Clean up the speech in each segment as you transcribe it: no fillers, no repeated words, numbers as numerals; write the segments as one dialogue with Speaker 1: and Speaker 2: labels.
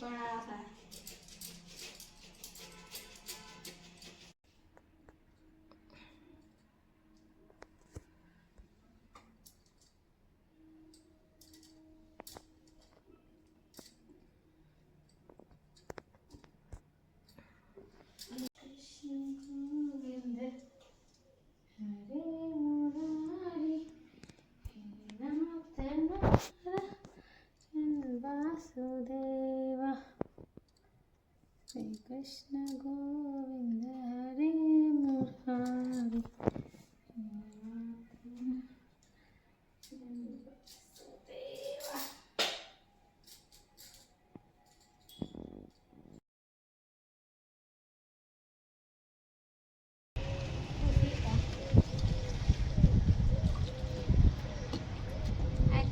Speaker 1: बड़ा सा है। वासुदेवा श्री कृष्ण गोविंद हरे मुरारी।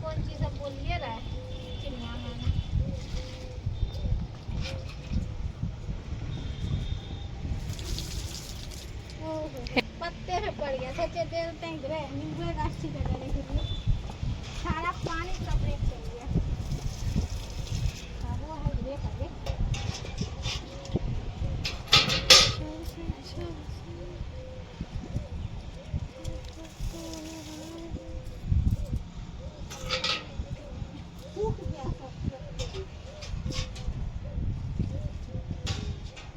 Speaker 1: कौन चीज अब बोलिए रहा है चिड़िया माना पत्ते पे पड़ गया। सोचे देते हैं नींबू गाछ ठीक करने के लिए सारा पानी कपड़े चल गया। वो है ग्रे का सूख गया सब।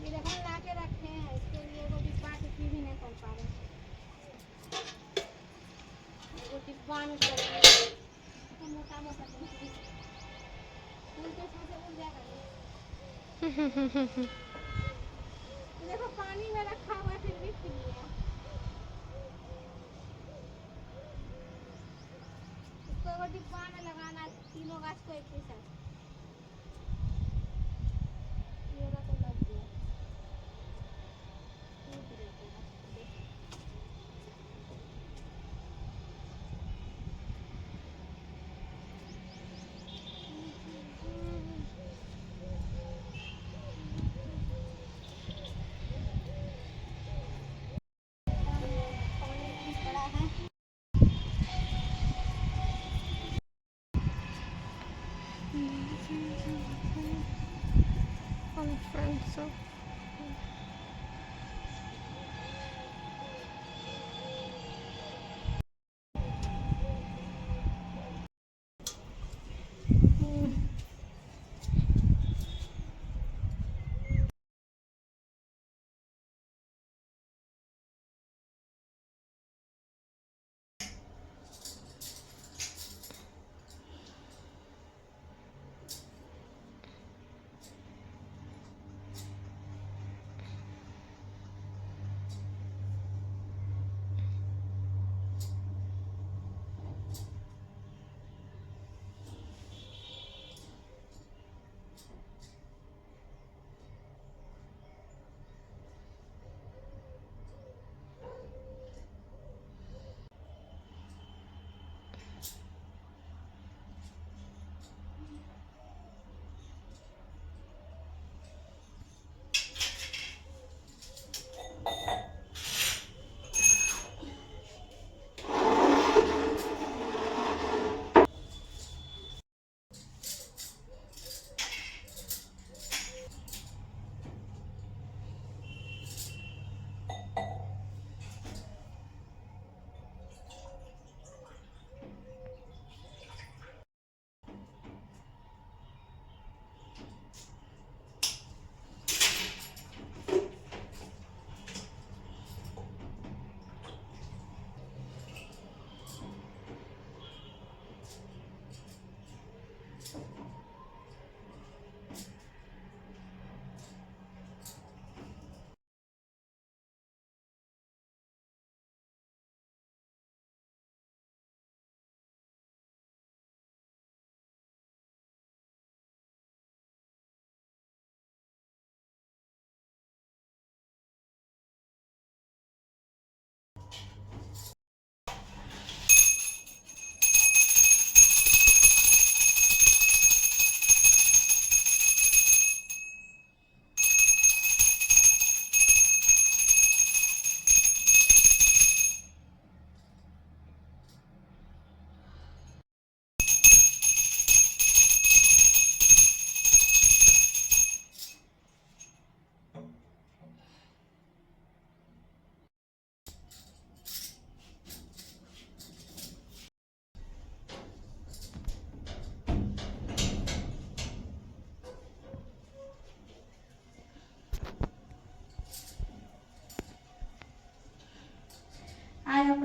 Speaker 1: ये देखो ला के रखे हैं इसके लिए वो डिब्बा टिप्पी भी नहीं कर पा रहे। वो डिब्बा में मोटा मोटा फूल के साथ उड़ जाएगा। देखो पानी में रखा हुआ फिर भी खिल गया। इसको वो डिब्बा में लगाना तीनों गाछ को एक ही साथ। ये वाला तो लग गया। टूट जाएगा। So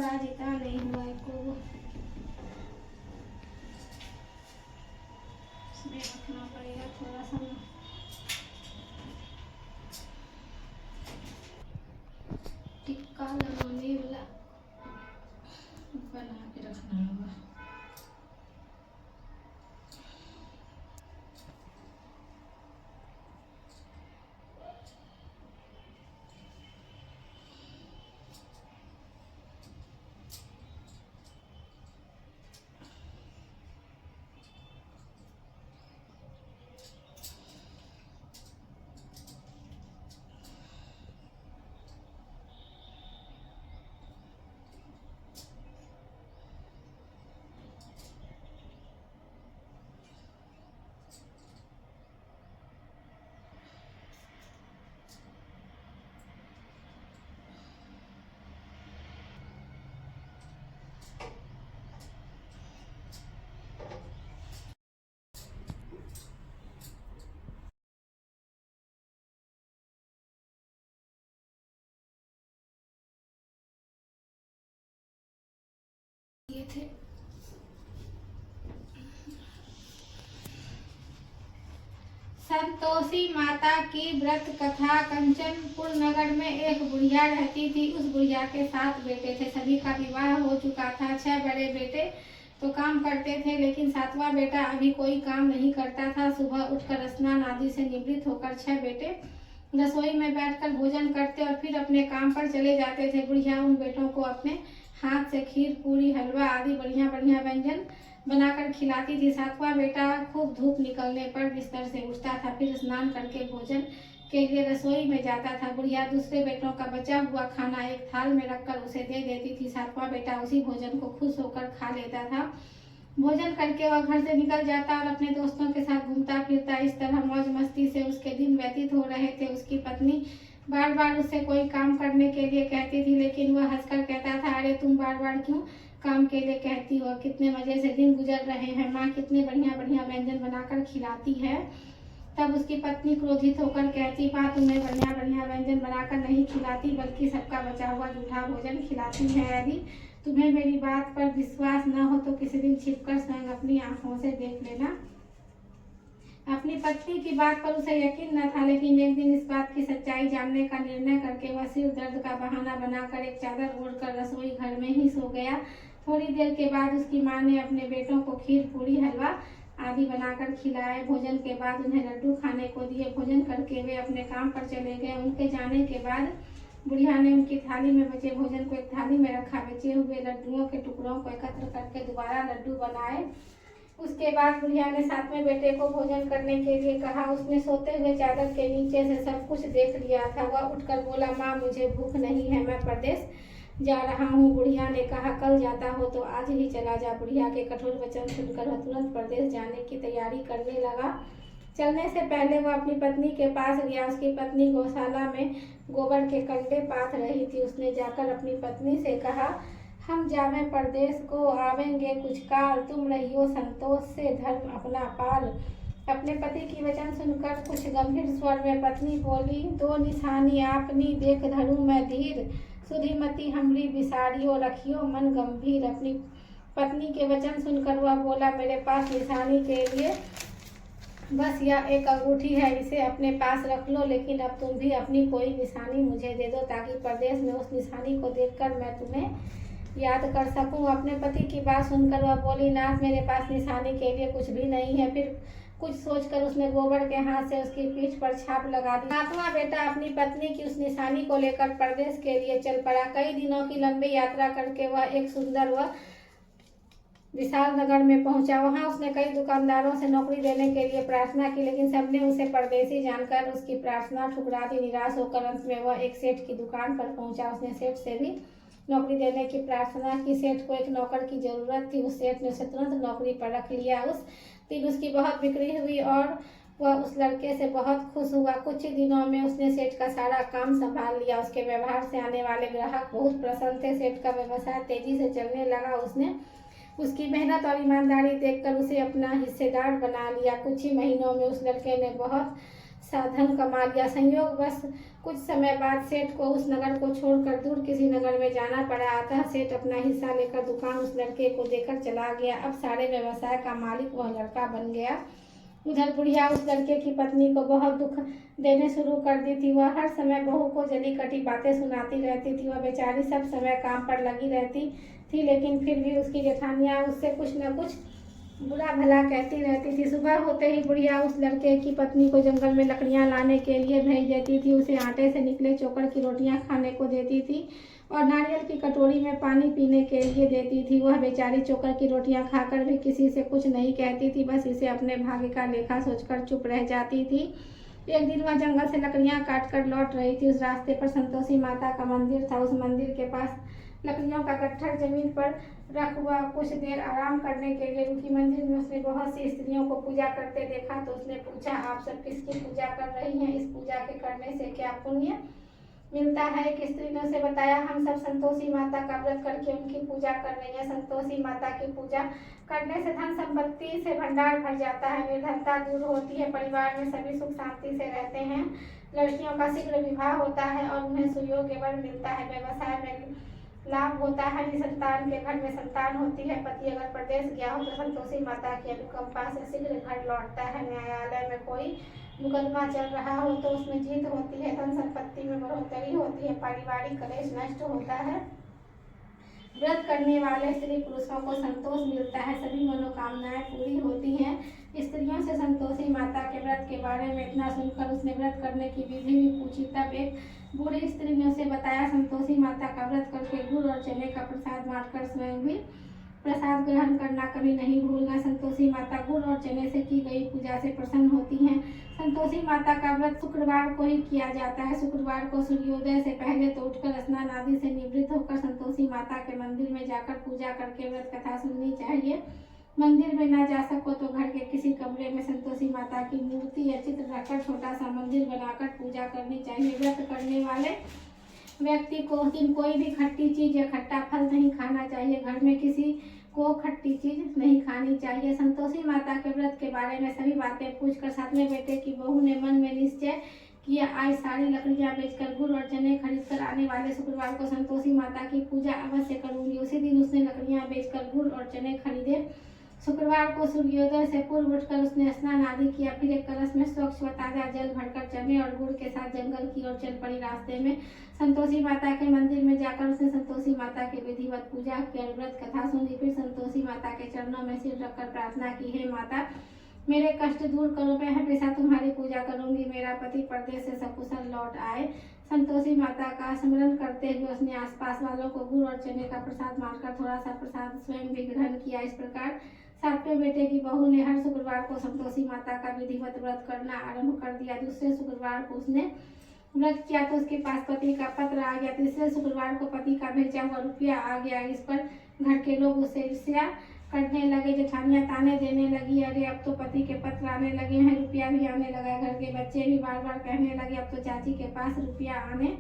Speaker 1: आज इतना नहीं हुआ को इसमें रखना पड़ेगा थोड़ा सा। टिक्का लगाने वाला बना के रखना होगा। ये थे संतोषी माता की व्रत कथा। कंचनपुर नगर में एक बुढ़िया रहती थी। उस बुढ़िया के 7 बेटे थे। सभी का विवाह हो चुका था। 6 बड़े बेटे तो काम करते थे, लेकिन 7वां बेटा अभी कोई काम नहीं करता था। सुबह उठकर स्नान आदि से निवृत्त होकर 6 बेटे रसोई में बैठकर भोजन करते और फिर अपने काम पर चले जाते थे। बुढ़िया उन बेटों को अपने हाथ से खीर, पूरी, हलवा आदि बढ़िया बढ़िया व्यंजन बनाकर खिलाती थी। 7वां बेटा खूब धूप निकलने पर बिस्तर से उठता था, फिर स्नान करके भोजन के लिए रसोई में जाता था। बुढ़िया दूसरे बेटों का बचा हुआ खाना एक थाल में रखकर उसे दे देती थी। 7वां बेटा उसी भोजन को खुश होकर खा लेता था। भोजन करके वह घर से निकल जाता और अपने दोस्तों के साथ घूमता फिरता। इस तरह मौज मस्ती से उसके दिन व्यतीत हो रहे थे। उसकी पत्नी बार बार उससे कोई काम करने के लिए कहती थी, लेकिन वह हंसकर कहता था, अरे तुम बार बार क्यों काम के लिए कहती हो? कितने मजे से दिन गुजर रहे हैं। माँ कितने बढ़िया बढ़िया व्यंजन बनाकर खिलाती है। तब उसकी पत्नी क्रोधित होकर कहती, माँ तुम्हें बढ़िया बढ़िया व्यंजन बनाकर नहीं खिलाती, बल्कि सबका बचा हुआ जूठा भोजन खिलाती है। यदि तुम्हें मेरी बात पर विश्वास न हो तो किसी दिन छिपकर स्वयं अपनी आंखों से देख लेना। अपनी पत्नी की बात पर उसे यकीन न था, लेकिन एक दिन इस बात की सच्चाई जानने का निर्णय करके वह सिर दर्द का बहाना बनाकर एक चादर ओढ़कर रसोई घर में ही सो गया। थोड़ी देर के बाद उसकी माँ ने अपने बेटों को खीर, पूरी, हलवा आदि बनाकर खिलाए। भोजन के बाद उन्हें लड्डू खाने को दिए। भोजन करके वे अपने काम पर चले गए। उनके जाने के बाद बुढ़िया ने उनकी थाली में बचे भोजन को एक थाली में रखा। बचे हुए लड्डुओं के टुकड़ों को एकत्र करके दोबारा लड्डू बनाए। उसके बाद बुढ़िया ने 7वें बेटे को भोजन करने के लिए कहा। उसने सोते हुए चादर के नीचे से सब कुछ देख लिया था। वह उठकर बोला, माँ मुझे भूख नहीं है, मैं परदेश जा रहा हूँ। बुढ़िया ने कहा, कल जाता हो तो आज ही चला जा। बुढ़िया के कठोर वचन सुनकर वह तुरंत परदेश जाने की तैयारी करने लगा। चलने से पहले वह अपनी पत्नी के पास गया। उसकी पत्नी गौशाला में गोबर के कंडे पाथ रही थी। उसने जाकर अपनी पत्नी से कहा, हम जावे परदेश को, आवेंगे कुछ काल, तुम रहियो संतोष से धर्म अपना पाल। अपने पति की वचन सुनकर कुछ गंभीर स्वर में पत्नी बोली, 2 निशानी आपनी देख धरूं मैं धीर, सुधीमती हमरी बिसारियो रखियो मन गंभीर। अपनी पत्नी के वचन सुनकर वह बोला, मेरे पास निशानी के लिए बस यह एक अंगूठी है, इसे अपने पास रख लो, लेकिन अब तुम भी अपनी कोई निशानी मुझे दे दो, ताकि परदेश में उस निशानी को देखकर मैं तुम्हें याद कर सकूं। अपने पति की बात सुनकर वह बोली, नाथ मेरे पास निशानी के लिए कुछ भी नहीं है। फिर कुछ सोचकर उसने गोबर के हाथ से उसकी पीठ पर छाप लगा दी। 7वां बेटा अपनी पत्नी की उस निशानी को लेकर परदेश के लिए चल पड़ा। कई दिनों की लंबी यात्रा करके वह एक सुंदर व विशाल नगर में पहुंचा। वहां उसने कई दुकानदारों से नौकरी देने के लिए प्रार्थना की, लेकिन सबने उसे परदेशी जानकर उसकी प्रार्थना ठुकरा दी। निराश होकर अंत में वह एक सेठ की दुकान पर पहुंचा। उसने सेठ से भी नौकरी देने की प्रार्थना की। सेठ को एक नौकर की जरूरत थी। उस सेठ ने उसे तुरंत नौकरी पर रख लिया। उस दिन उसकी बहुत बिक्री हुई और वह उस लड़के से बहुत खुश हुआ। कुछ ही दिनों में उसने सेठ का सारा काम संभाल लिया। उसके व्यवहार से आने वाले ग्राहक बहुत प्रसन्न थे। सेठ का व्यवसाय तेजी से चलने लगा। उसने उसकी मेहनत और ईमानदारी देखकर उसे अपना हिस्सेदार बना लिया। कुछ ही महीनों में उस लड़के ने बहुत साधन कमा लिया। संयोग बस कुछ समय बाद सेठ को उस नगर को छोड़कर दूर किसी नगर में जाना पड़ा। अतः सेठ अपना हिस्सा लेकर दुकान उस लड़के को देकर चला गया। अब सारे व्यवसाय का मालिक वह लड़का बन गया। उधर बुढ़िया उस लड़के की पत्नी को बहुत दुख देने शुरू कर दी थी। वह हर समय बहू को जली कटी बातें सुनाती रहती थी। वह बेचारी सब समय काम पर लगी रहती थी, लेकिन फिर भी उसकी जेठानियाँ उससे कुछ न कुछ बुरा भला कहती रहती थी। सुबह होते ही बुढ़िया उस लड़के की पत्नी को जंगल में लकड़ियां लाने के लिए भेज देती थी। उसे आटे से निकले चोकर की रोटियां खाने को देती थी और नारियल की कटोरी में पानी पीने के लिए देती थी। वह बेचारी चोकर की रोटियां खाकर भी किसी से कुछ नहीं कहती थी, बस इसे अपने भाग्य का लेखा सोचकर चुप रह जाती थी। एक दिन वह जंगल से लकड़ियां काट कर लौट रही थी। उस रास्ते पर संतोषी माता का मंदिर था। उस मंदिर के पास लकड़ियों का गट्ठर जमीन पर रख हुआ। कुछ देर आराम करने के लिए रुकी। मंदिर में उसने बहुत सी स्त्रियों को पूजा करते देखा तो उसने पूछा, आप सब किसकी पूजा कर रही हैं? इस पूजा के करने से क्या पुण्य मिलता है? एक स्त्री ने उसे बताया, हम सब संतोषी माता का व्रत करके उनकी पूजा कर रही हैं। संतोषी माता की पूजा करने से धन संपत्ति से भंडार भर जाता है, निर्धनता दूर होती है, परिवार में सभी सुख शांति से रहते हैं, लड़कियों का शीघ्र विवाह होता है और उन्हें सुयोग्य वर मिलता है, व्यवसाय में लाभ होता है, निसंतान के घर में संतान होती है, पति अगर प्रदेश गया हो तो संतोषी माता की अनुकंपा से शीघ्र घर लौटता है, न्यायालय में कोई मुकदमा चल रहा हो तो उसमें जीत होती है, धन संपत्ति में बढ़ोतरी होती है, पारिवारिक कलेश नष्ट होता है, व्रत करने वाले स्त्री पुरुषों को संतोष मिलता है, सभी मनोकामनाएं पूरी होती हैं। स्त्रियों से संतोषी माता के व्रत के बारे में इतना सुनकर उसने व्रत करने की विधि भी पूछी। तब एक बूढ़ी स्त्री ने उसे बताया, संतोषी माता का व्रत करके गुड़ और चने का प्रसाद बांटकर स्वयं भी प्रसाद ग्रहण करना कभी नहीं भूलना। संतोषी माता गुड़ और चने से की गई पूजा से प्रसन्न होती हैं। संतोषी माता का व्रत शुक्रवार को ही किया जाता है। शुक्रवार को सूर्योदय से पहले तो उठकर स्नान आदि से निवृत्त होकर संतोषी माता के मंदिर में जाकर पूजा करके व्रत कथा सुननी चाहिए। मंदिर में ना जा सको तो घर के किसी कमरे में संतोषी माता की मूर्ति या चित्र रखकर छोटा सा मंदिर बनाकर पूजा करनी चाहिए। व्रत करने वाले व्यक्ति को उस दिन कोई भी खट्टी चीज या खट्टा फल नहीं खाना चाहिए। घर में किसी को खट्टी चीज नहीं खानी चाहिए। संतोषी माता के व्रत के बारे में सभी बातें पूछकर सातवें बेटे की बहू ने मन में निश्चय किया, आज सारी लकड़ियां बेचकर गुड़ और चने खरीद कर आने वाले शुक्रवार को संतोषी माता की पूजा अवश्य करूंगी। उसी दिन उसने लकड़ियां बेचकर गुड़ और चने खरीदे। शुक्रवार को सूर्योदय से पूर्व उठकर उसने स्नान आदि किया। फिर एक कलश में स्वच्छ व ताजा जल भरकर चने और गुड़ के साथ जंगल की ओर चल पड़ी। रास्ते में संतोषी माता के मंदिर में जाकर उसने संतोषी माता की विधिवत पूजा की और व्रत कथा सुनी। फिर संतोषी माता के चरणों में सिर रखकर प्रार्थना की, हे माता, मेरे कष्ट दूर करो, मैं हमेशा तुम्हारी पूजा करूंगी, मेरा पति परदेश से सकुशल लौट आए। संतोषी माता का स्मरण करते हुए उसने आसपास वालों को गुड़ और चने का प्रसाद बांटकर थोड़ा सा प्रसाद स्वयं भी ग्रहण किया। इस प्रकार सातवें बेटे की बहू ने हर शुक्रवार को संतोषी माता का विधिवत व्रत करना आरंभ कर दिया। दूसरे शुक्रवार को उसने व्रत किया तो उसके पास पति का पत्र आ गया। तीसरे शुक्रवार को पति का भेजा हुआ रुपया आ गया। इस पर घर के लोग उससे ईर्ष्या करने लगे। जेठानियां ताने देने लगी, अरे अब तो पति के पत्र आने लगे हैं, रुपया भी आने लगा। घर के बच्चे भी बार बार कहने लगे, अब तो चाची के पास रुपया आने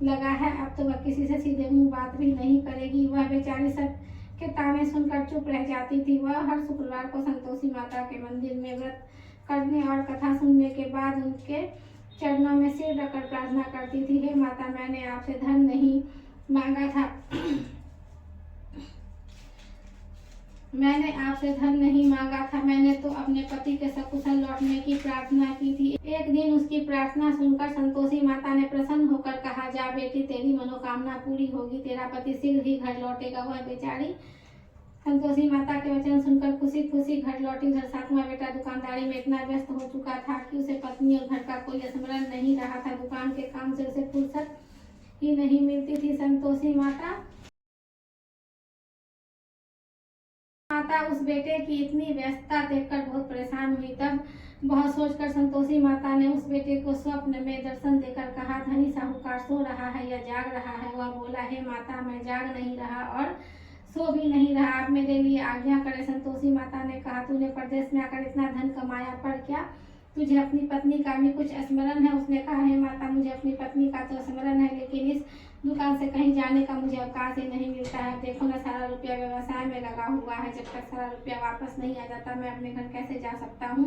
Speaker 1: लगा है, अब तो वह किसी से सीधे मुंह बात भी नहीं करेगी। वह बेचारी सब के ताने सुनकर चुप रह जाती थी। वह हर शुक्रवार को संतोषी माता के मंदिर में व्रत करने और कथा सुनने के बाद उनके चरणों में सिर रखकर प्रार्थना करती थी, हे माता, मैंने आपसे धन नहीं मांगा था मैंने तो अपने पति के सकुशल लौटने की प्रार्थना की थी। एक दिन उसकी प्रार्थना सुनकर संतोषी माता ने प्रसन्न होकर कहा, जा बेटी, तेरी मनोकामना पूरी होगी, तेरा पति शीघ्र ही घर लौटेगा। वह बेचारी संतोषी माता के वचन सुनकर खुशी खुशी घर लौटी। उधर सातवां बेटा दुकानदारी में इतना व्यस्त हो चुका था कि उसे पत्नी और घर का कोई स्मरण नहीं रहा था। दुकान के काम से उसे फुर्सत ही नहीं मिलती थी। संतोषी माता उस बेटे की इतनी व्यस्तता देखकर बहुत परेशान हुई। तब बहुत सोचकर संतोषी माता ने उस बेटे को स्वप्न में दर्शन देकर कहा, धनी साहूकार सो रहा है या जाग रहा है? वह बोला, हे माता, मैं जाग नहीं रहा और सो भी नहीं रहा, आप मेरे लिए आज्ञा करें। संतोषी माता ने कहा, तूने प्रदेश में आकर इतना धन कमाया, पर क्या तुझे अपनी पत्नी का भी कुछ स्मरण है? उसने कहा, हे माता, मुझे अपनी पत्नी का तो स्मरण है, लेकिन इस दुकान से कहीं जाने का मुझे अवकाश ही नहीं मिलता है। देखो ना, सारा रुपया व्यवसाय में लगा हुआ है, जब तक सारा रुपया वापस नहीं आ जाता मैं अपने घर कैसे जा सकता हूँ?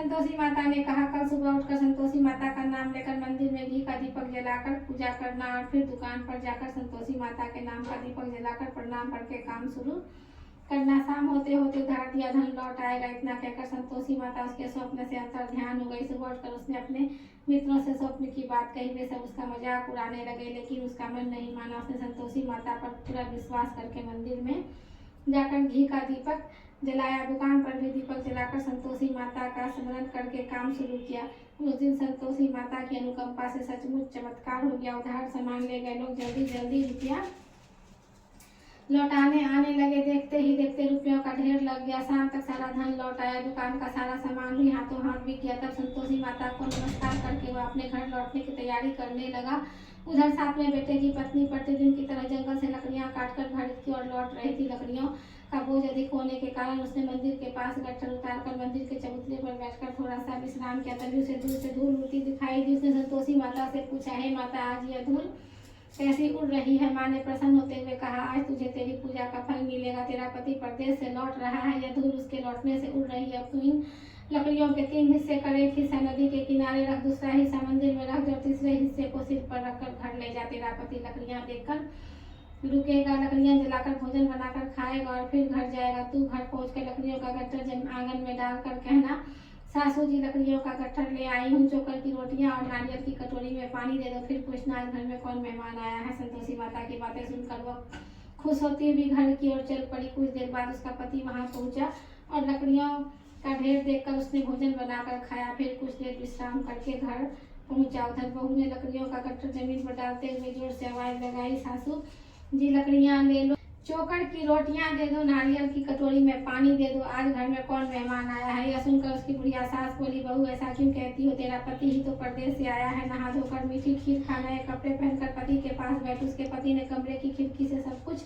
Speaker 1: संतोषी माता ने कहा कल सुबह उठकर संतोषी माता का नाम लेकर मंदिर में घी का दीपक जलाकर पूजा करना और फिर दुकान पर जाकर संतोषी माता के नाम का दीपक जलाकर प्रणाम करके काम शुरू करना। शाम होते होते उधार दिया धन लौट आएगा, इतना कहकर संतोषी माता उसके स्वप्न से अंतर ध्यान हो गई। सुबह उठकर उसने अपने मित्रों से स्वप्न की बात कही। वे सब उसका मजाक उड़ाने लगे, लेकिन उसका मन नहीं माना। उसने संतोषी माता पर पूरा विश्वास करके मंदिर में जाकर घी का दीपक जलाया। दुकान पर भी दीपक जलाकर संतोषी माता का स्मरण करके काम शुरू किया। उस दिन संतोषी माता की अनुकंपा से सचमुच चमत्कार हो गया। उधार सामान ले गए लोग जल्दी जल्दी रुपया लौटाने आने लगे। देखते ही देखते रुपयों का ढेर लग गया। शाम तक सारा धन लौट आया। दुकान का सारा सामान भी हाथों हाथ बिक गया। तब संतोषी माता को नमस्कार करके वह अपने घर लौटने की तैयारी करने लगा। उधर साथ में बेटे की पत्नी प्रतिदिन की तरह जंगल से लकड़ियां काटकर घर की ओर लौट रही थी। लकड़ियों का बोझ अधिक होने के कारण उसने मंदिर के पास गट्ठर उतारकर मंदिर के चबूतरे पर बैठकर थोड़ा सा विश्राम किया। तभी उसे दूर से धूल उड़ती दिखाई दी। उसने संतोषी माता से पूछा, हे माता, आज यह धूल कैसी उड़ रही है? माँ ने प्रसन्न होते हुए कहा, आज तुझे तेरी पूजा का फल मिलेगा। तेरा पति परदेश से लौट रहा है, यह धूल उसके लौटने से उड़ रही है। अब तू इन लकड़ियों के 3 हिस्से कर, एक हिस्सा नदी के किनारे रख, दूसरा हिस्सा मंदिर में रख, और तीसरे हिस्से को सिर पर रखकर घर ले जा। तेरा पति लकड़ियां देखकर रुकेगा, लकड़ियां जलाकर भोजन बनाकर खाएगा और फिर घर जाएगा। तू घर पहुंचकर लकड़ियों का गट्ठर आंगन में डालकर कहना, सासू जी लकड़ियों का गट्ठर ले आई हूँ, चोकर की रोटियां और नारियल की कटोरी में पानी दे दो। फिर पूछना, आज घर में कौन मेहमान आया है। संतोषी माता की बातें सुनकर वह खुश होती हुई घर की ओर चल पड़ी। कुछ देर बाद उसका पति वहां पहुंचा और लकड़ियों का ढेर देखकर उसने भोजन बनाकर खाया। फिर कुछ देर विश्राम करके घर पहुंचा। उधर बहू ने लकड़ियों का गट्ठर जमीन पर डालते हुए जोर से आवाज लगाई, सासू जी लकड़ियां ले लो, चोकर की रोटियां दे दो, नारियल की कटोरी में पानी दे दो, आज घर में कौन मेहमान आया है। यह सुनकर उसकी बुढ़िया सास बोली, बहू ऐसा क्यों कहती हो? तेरा पति ही तो परदेश से आया है। नहा धोकर मीठी खीर खाना है, कपड़े पहनकर पति के पास बैठ। उसके पति ने कमरे की खिड़की से सब कुछ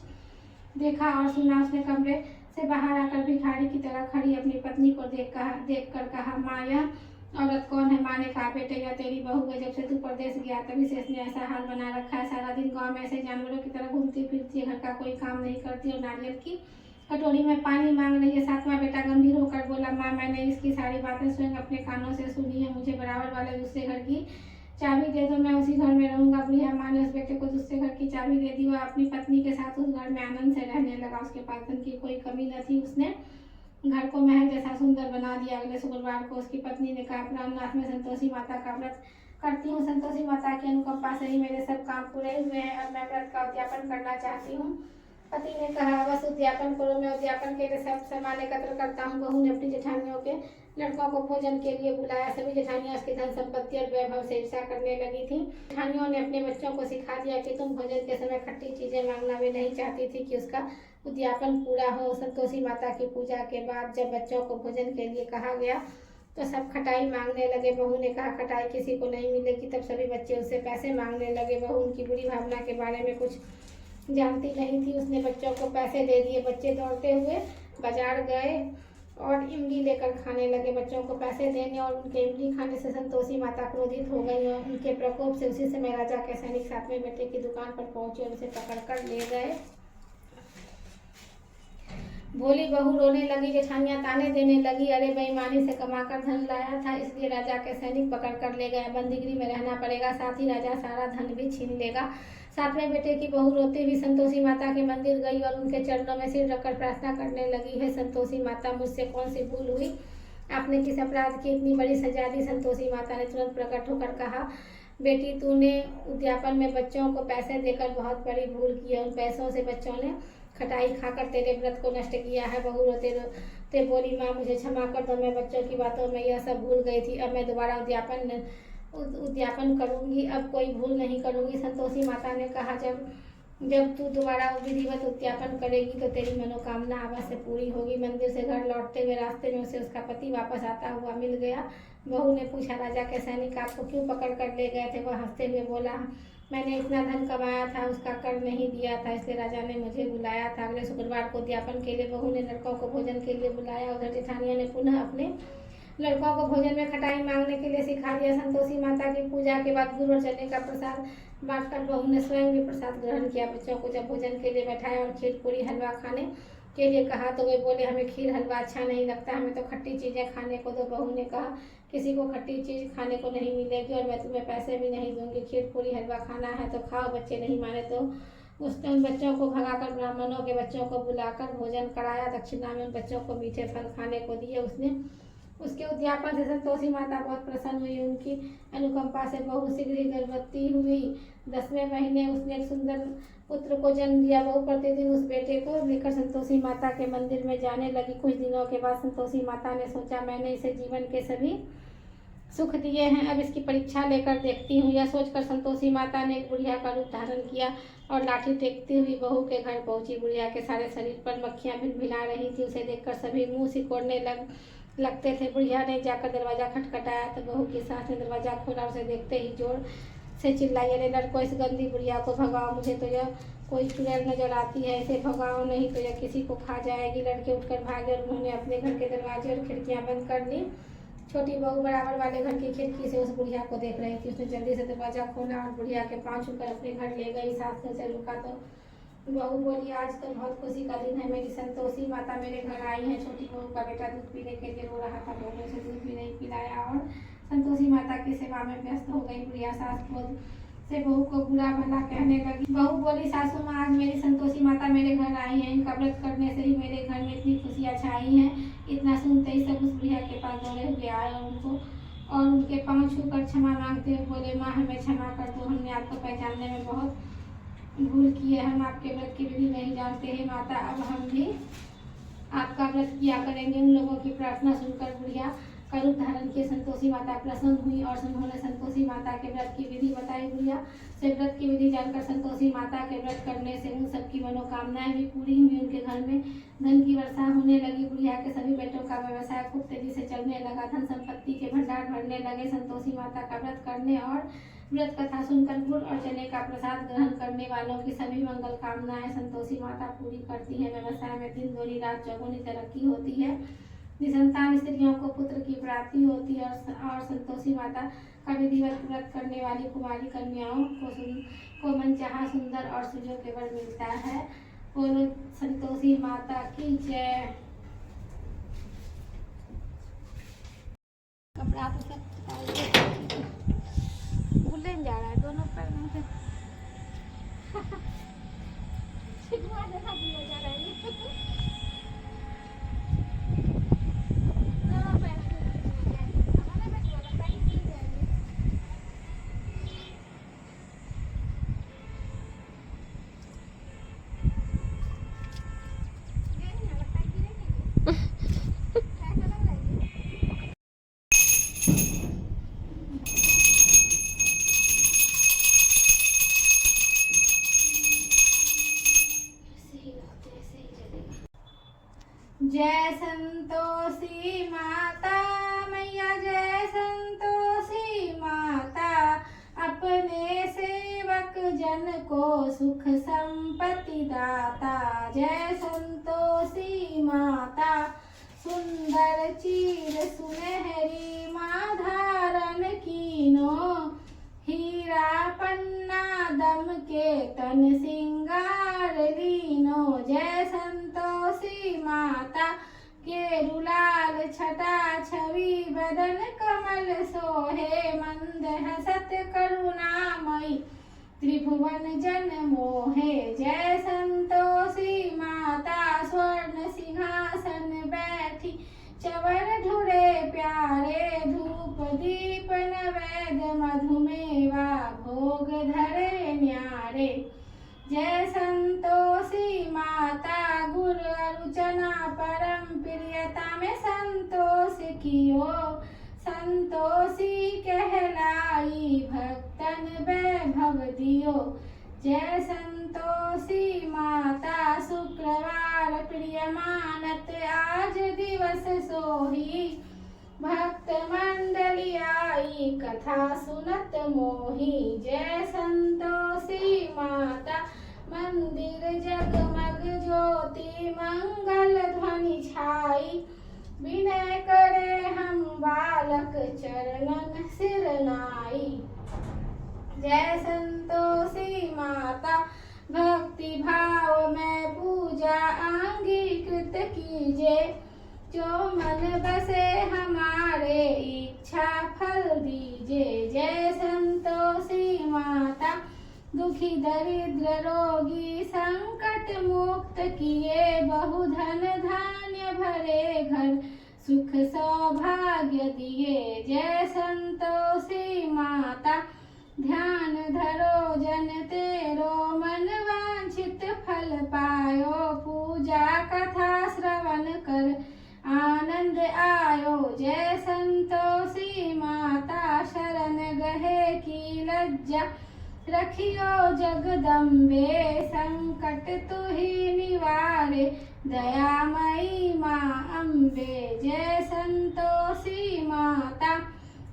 Speaker 1: देखा और सुना। उसने कमरे से बाहर आकर भिखारी की तरह खड़ी अपनी पत्नी को देख कर कहा, माँ, यह औरत कौन है? माँ ने कहा, बेटे, यह तेरी बहू है। जब से तू परदेश गया तभी से इसने ऐसा हाल बना रखा है। सारा दिन गांव में ऐसे जानवरों की तरह घूमती फिरती है, घर का कोई काम नहीं करती और नारियल की कटोरी में पानी मांग रही है। सातवां बेटा गंभीर होकर बोला, माँ, मैंने इसकी सारी बातें स्वयं अपने कानों से सुनी है। मुझे बराबर वाले दूसरे घर की चाबी दे दो, मैं उसी घर में रहूंगा। बुढ़िया माँ ने उस बेटे को दूसरे घर की चाबी दे दी। वह अपनी पत्नी के साथ उस घर में आनंद से रहने लगा। उसके पास धन की कोई कमी न थी। उसने घर को महल जैसा सुंदर बना दिया। अगले शुक्रवार को उसकी पत्नी ने कहा, प्राणनाथ में संतोषी माता का व्रत करती हूँ। संतोषी माता की अनुकंपा से ही मेरे सब काम पूरे हुए हैं। अब मैं व्रत का उद्यापन करना चाहती हूँ। पति ने कहा, बस उद्यापन करो, मैं उद्यापन के लिए सब सामान एकत्र करता हूँ। बहू ने अपनी जेठानियों के लड़कों को भोजन के लिए बुलाया। सभी जेठानियां उसकी धन संपत्ति और वैभव से ईर्ष्या करने लगी थी। जेठानियों ने अपने बच्चों को सिखा दिया कि तुम भोजन के समय खट्टी चीजें मांगना। वे नहीं चाहती थी कि उसका उद्यापन पूरा हो। संतोषी माता की पूजा के बाद जब बच्चों को भोजन के लिए कहा गया तो सब खटाई मांगने लगे। बहू ने कहा, खटाई किसी को नहीं मिलेगी। तब सभी बच्चे उससे पैसे मांगने लगे। बहू उनकी बुरी भावना के बारे में कुछ जानती नहीं थी। उसने बच्चों को पैसे दे दिए। बच्चे दौड़ते हुए बाजार गए और इमली लेकर खाने लगे। बच्चों को पैसे देने और उनके इमली खाने से संतोषी माता क्रोधित हो गई और उनके प्रकोप से उसी समय राजा के सैनिक सातवें बेटे की दुकान पर पहुंचे और उसे पकड़कर ले गए। भोली बहू रोने लगी। जेठानियां ताने देने लगी, अरे बेईमानी से कमाकर धन लाया था, इसलिए राजा के सैनिक पकड़ कर ले गए। बंदीगिरी में रहना पड़ेगा, साथ ही राजा सारा धन भी छीन लेगा। सातवें बेटे की बहू रोती हुई संतोषी माता के मंदिर गई और उनके चरणों में सिर रखकर प्रार्थना करने लगी, है संतोषी माता, मुझसे कौन सी भूल हुई? आपने किस अपराध की इतनी बड़ी सजा दी? संतोषी माता ने तुरंत प्रकट होकर कहा, बेटी, तूने उद्यापन में बच्चों को पैसे देकर बहुत बड़ी भूल की है। उन पैसों से बच्चों ने खटाई खाकर तेरे व्रत को नष्ट किया है। बहू रोते रोते बोली, माँ, मुझे क्षमा कर दो, मैं बच्चों की बातों में यह सब भूल गई थी। अब मैं दोबारा उद्यापन करूंगी, अब कोई भूल नहीं करूंगी। संतोषी माता ने कहा, जब तू दोबारा विधिवत उद्यापन करेगी तो तेरी मनोकामना अवश्य पूरी होगी। मंदिर से घर लौटते हुए रास्ते में उसे उसका पति वापस आता हुआ मिल गया। बहू ने पूछा, राजा के सैनिक आपको क्यों पकड़ कर ले गए थे? वह हंसते हुए बोला, मैंने इतना धन कमाया था, उसका कर नहीं दिया था, इसलिए राजा ने मुझे बुलाया था। अगले शुक्रवार को उद्यापन के लिए बहू ने लड़कों को भोजन के लिए बुलाया। उधर जेठानियों ने पुनः अपने लड़कों को भोजन में खटाई मांगने के लिए सिखा दिया। संतोषी माता की पूजा के बाद गुड़ और चने का प्रसाद बांटकर बहू ने स्वयं भी प्रसाद ग्रहण किया। बच्चों को जब भोजन के लिए बैठाया और खीर पूरी हलवा खाने के लिए कहा तो वे बोले हमें खीर हलवा अच्छा नहीं लगता, हमें तो खट्टी चीज़ें खाने को दो। बहू ने कहा किसी को खट्टी चीज़ खाने को नहीं मिलेगी और मैं तुम्हें पैसे भी नहीं दूंगी, खीर पूरी हलवा खाना है तो खाओ। बच्चे नहीं माने तो उसने उन बच्चों को भगाकर ब्राह्मणों के बच्चों को बुलाकर भोजन कराया। दक्षिणा में उन बच्चों को मीठे फल खाने को दिए। उसके उद्यापन से संतोषी माता बहुत प्रसन्न हुई। उनकी अनुकंपा से बहू शीघ्र ही गर्भवती हुई। 10वें महीने उसने एक सुंदर पुत्र को जन्म दिया। बहू प्रतिदिन उस बेटे को लेकर संतोषी माता के मंदिर में जाने लगी। कुछ दिनों के बाद संतोषी माता ने सोचा मैंने इसे जीवन के सभी सुख दिए हैं, अब इसकी परीक्षा लेकर देखती हूँ। यह सोचकर संतोषी माता ने एक बुढ़िया का रूप धारण किया और लाठी टेकती हुई बहू के घर पहुंची। बुढ़िया के सारे शरीर पर मक्खियां भिनभिना रही थी। उसे देखकर सभी मुंह सिकोड़ने लगते थे। बुढ़िया ने जाकर दरवाजा खटखटाया तो बहू की सास ने दरवाजा खोला। उसे देखते ही जोर से चिल्लाई, अरे लड़को, इस गंदी बुढ़िया को भगाओ, मुझे तो यह कोई चुड़ैल नजर आती है, इसे भगाओ नहीं तो यह किसी को खा जाएगी। लड़के उठकर भागे और उन्होंने अपने घर के दरवाजे और खिड़कियां बंद कर ली। छोटी बहू बराबर वाले घर की खिड़की से उस बुढ़िया को देख रही थी। उसने जल्दी से दरवाजा खोला और बुढ़िया के पांव छूकर अपने घर ले गई। सास ने उसे रोका तो बहू बोली, आज तो बहुत खुशी का दिन है, मेरी संतोषी माता मेरे घर आई है। छोटी बहू का बेटा दूध पीने के लिए रो रहा था। बहू ने उसे दूध भी नहीं पिलाया और संतोषी माता की सेवा में व्यस्त हो गई। बुढ़िया सास क्रोध से बहू को बुरा भला कहने लगी। बहू बोली, सासू माँ, आज मेरी संतोषी माता मेरे घर आई है, इनका व्रत करने से ही मेरे घर में इतनी खुशियाँ छाई हैं। इतना सुनते ही सब उस बुढ़िया के पास दौड़े हुए आए और उनके पाँव छूकर क्षमा मांगते हुए बोले, माँ हमें क्षमा कर दो, हमने आपको पहचानने में बहुत भूल की है, हम आपके व्रत की विधि नहीं जानते हैं माता, अब हम भी आपका व्रत किया करेंगे। उन लोगों की प्रार्थना सुनकर बुढ़िया का रूप धारण किए संतोषी माता प्रसन्न हुई और उन्होंने संतोषी माता के व्रत की विधि बताई। बुढ़िया से व्रत की विधि जानकर संतोषी माता के व्रत करने से उन सबकी मनोकामनाएं भी पूरी हुई। उनके घर में धन की वर्षा होने लगी। बुढ़िया के सभी बेटों का व्यवसाय खूब तेजी से चलने लगा। धन संपत्ति के भंडार भरने लगे। संतोषी माता का व्रत करने और व्रत कथा सुनकर गुड़ और चने का प्रसाद ग्रहण करने वालों की सभी मंगल कामनाएं संतोषी माता पूरी करती है। व्यवसाय में दिन दोनी रात चौगुनी तरक्की होती है। निसंतान स्त्रियों को पुत्र की प्राप्ति होती है और संतोषी माता का विधिवत व्रत करने वाली कुमारी कन्याओं को मनचाहा सुंदर और सुजोग्य वर मिलता है। बोलो संतोषी माता की जय। कपड़ा तो सब भूलन जा रहा है दोनों पैर में से छिटवा जैसा भूला जा रहा है। जय संतोषी माता मैया, जय संतोषी माता, अपने सेवक जन को सुख संपत्ति दाता। जय संतोषी माता, सुंदर चीर सुनहरी माँ धारण कीनो, हीरा पन्ना दम के तन सिंगार लीनो। जय संतोषी माता, केरुलाल छटा छवि बदन कमल सोहे, मंद हसत करुणामयी त्रिभुवन जन मोहे। जय संतोषी माता, स्वर्ण सिंहासन बैठी चवर ढुरे प्यारे, धूप दीप नैवेद्य मधुमेवा भोग धरे न्यारे। जय संतोषी माता, गुर अरुचना परम प्रियता में संतोष कियो, संतोषी कहलाई भक्तन वैभव दियो। जय संतोषी माता, शुक्रवार प्रिय मानत आज दिवस सोही, भक्त मंडली आई कथा सुनत मोही। जय संतोषी माता, मंदिर जगमग ज्योति मंगल ध्वनि छाई, विनय करे हम बालक चरणन सिर नाई। जय संतोषी माता, भक्ति भाव में पूजा अंगिक अंत कीजे, जो मन बसे हमारे इच्छा फल दीजे। जय संतोषी माता, दुखी दरिद्र रोगी संकट मुक्त किए, बहुधन धान्य भरे घर सुख सौभाग्य दिए। जय संतोषी माता, ध्यान धरो जन तेरो, मन वांछित फल पायो, पूजा कथा श्रवण कर आनंद आयो। जय संतोषी माता, शरण गहे की लज्जा रखियो जगदम्बे, संकट तुही निवारे दयामयी माँ अम्बे। जय संतोषी माता,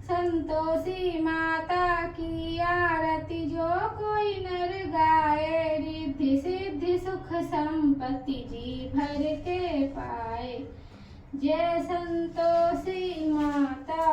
Speaker 1: संतोषी माता की आरती जो कोई नर गाए, रिद्धि सिद्धि सुख संपत्ति जी भर के पाए। जय संतोषी माता।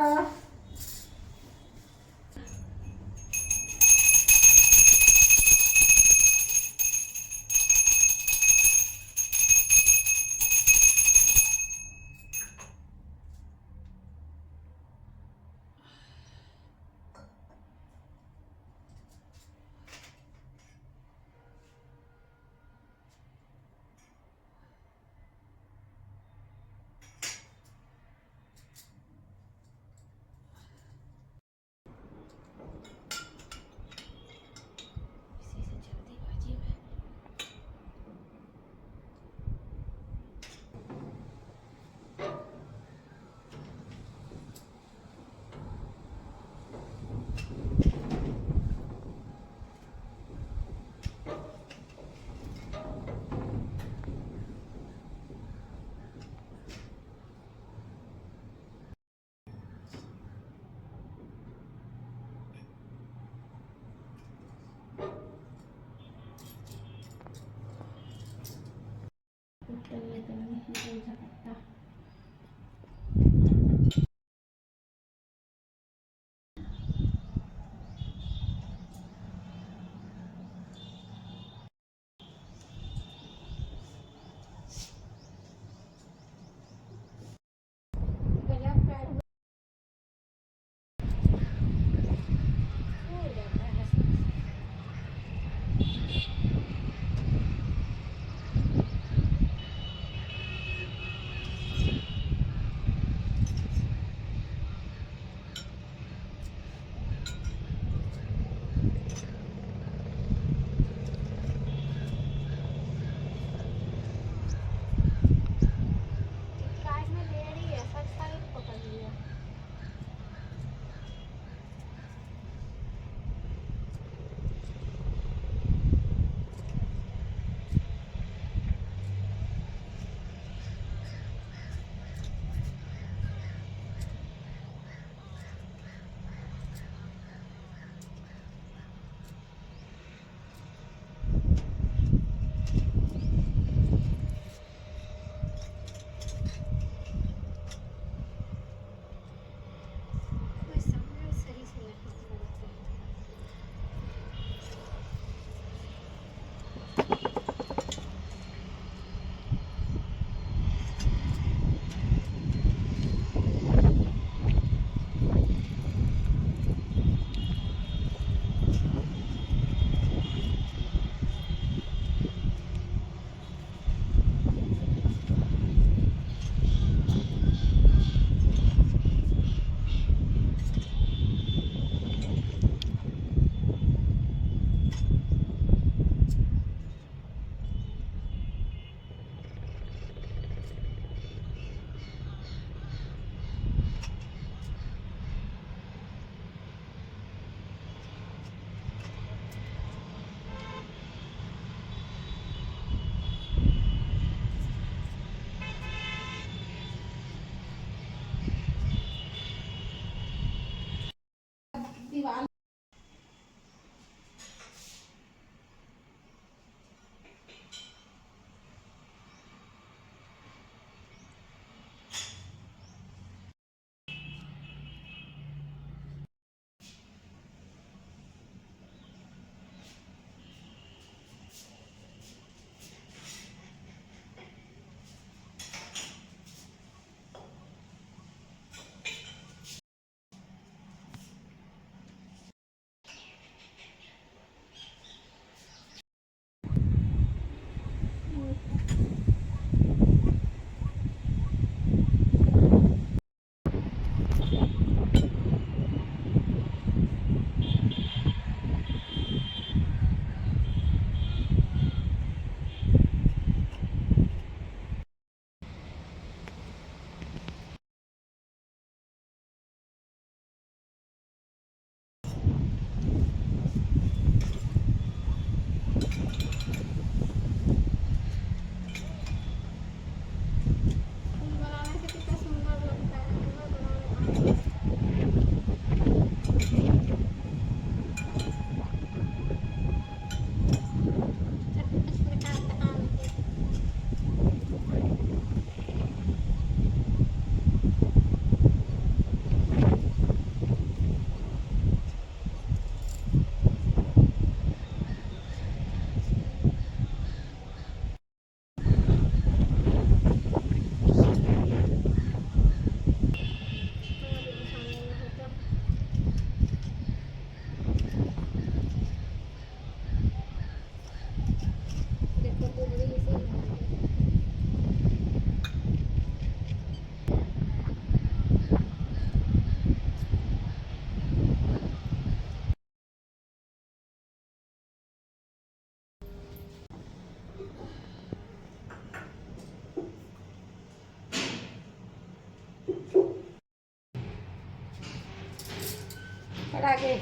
Speaker 1: पड़ागे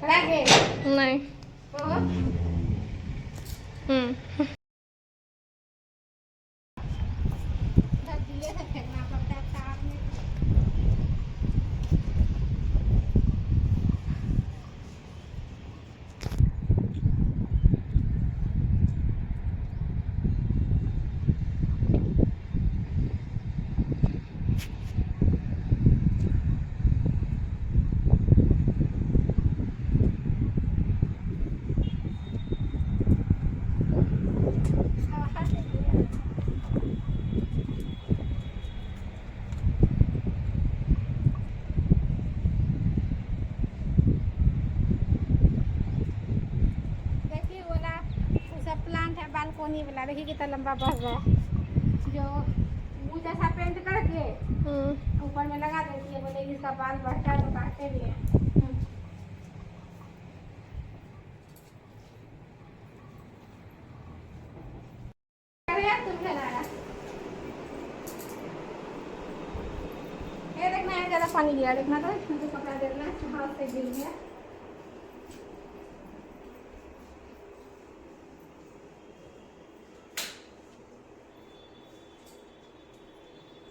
Speaker 1: पड़ागे
Speaker 2: नहीं।
Speaker 1: ओहो धरतीये से फेंकना पड़ता है तार में। देखिए वाला उसका प्लांट है बालकोनी वाला, देखिए कितना लंबा बढ़ रहा है। जो वो जैसा पेंट करके ऊपर में लगा देती है, बोले इसका बाल बढ़ता है तो काटते भी है। अरे यार तुम लगाया ये देखना है, ज्यादा पानी गिरा देखना, तो इसमें तो कपड़ा देखना हाथ से गिर गया।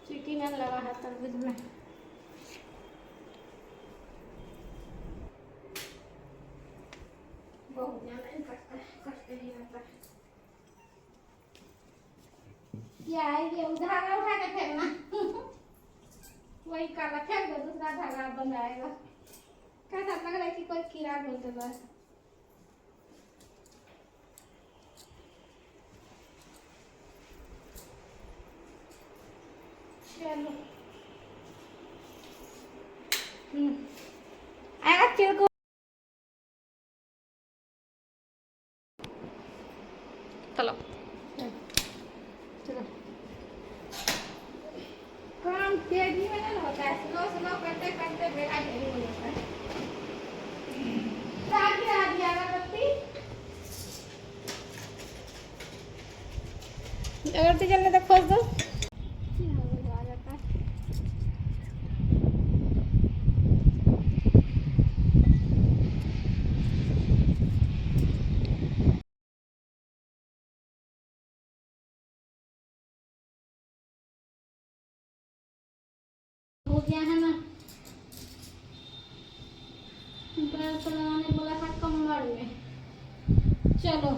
Speaker 1: चीटी में लगा है तरबूज में। बहुत ज्यादा ही कटता है, कटते ही रहता है। क्या है ये, धागा उठा के फेंकना वही काला फेंक दो, दूसरा धागा बंद आएगा। कैसा लग रहा है कि कोई कीड़ा बोलते बस। चलो आएगा चिड़को।
Speaker 2: चलो
Speaker 1: चलो काम तेजी में नहीं होता है, स्लो स्लो करते करते बेटा ढेरी हो जाता है। ताकि आ दिया अगरबत्ती, अगरबत्ती जलने तक खोज दो। आ जाता है। हो गया है ना, लगाने बोला था कमर में। चलो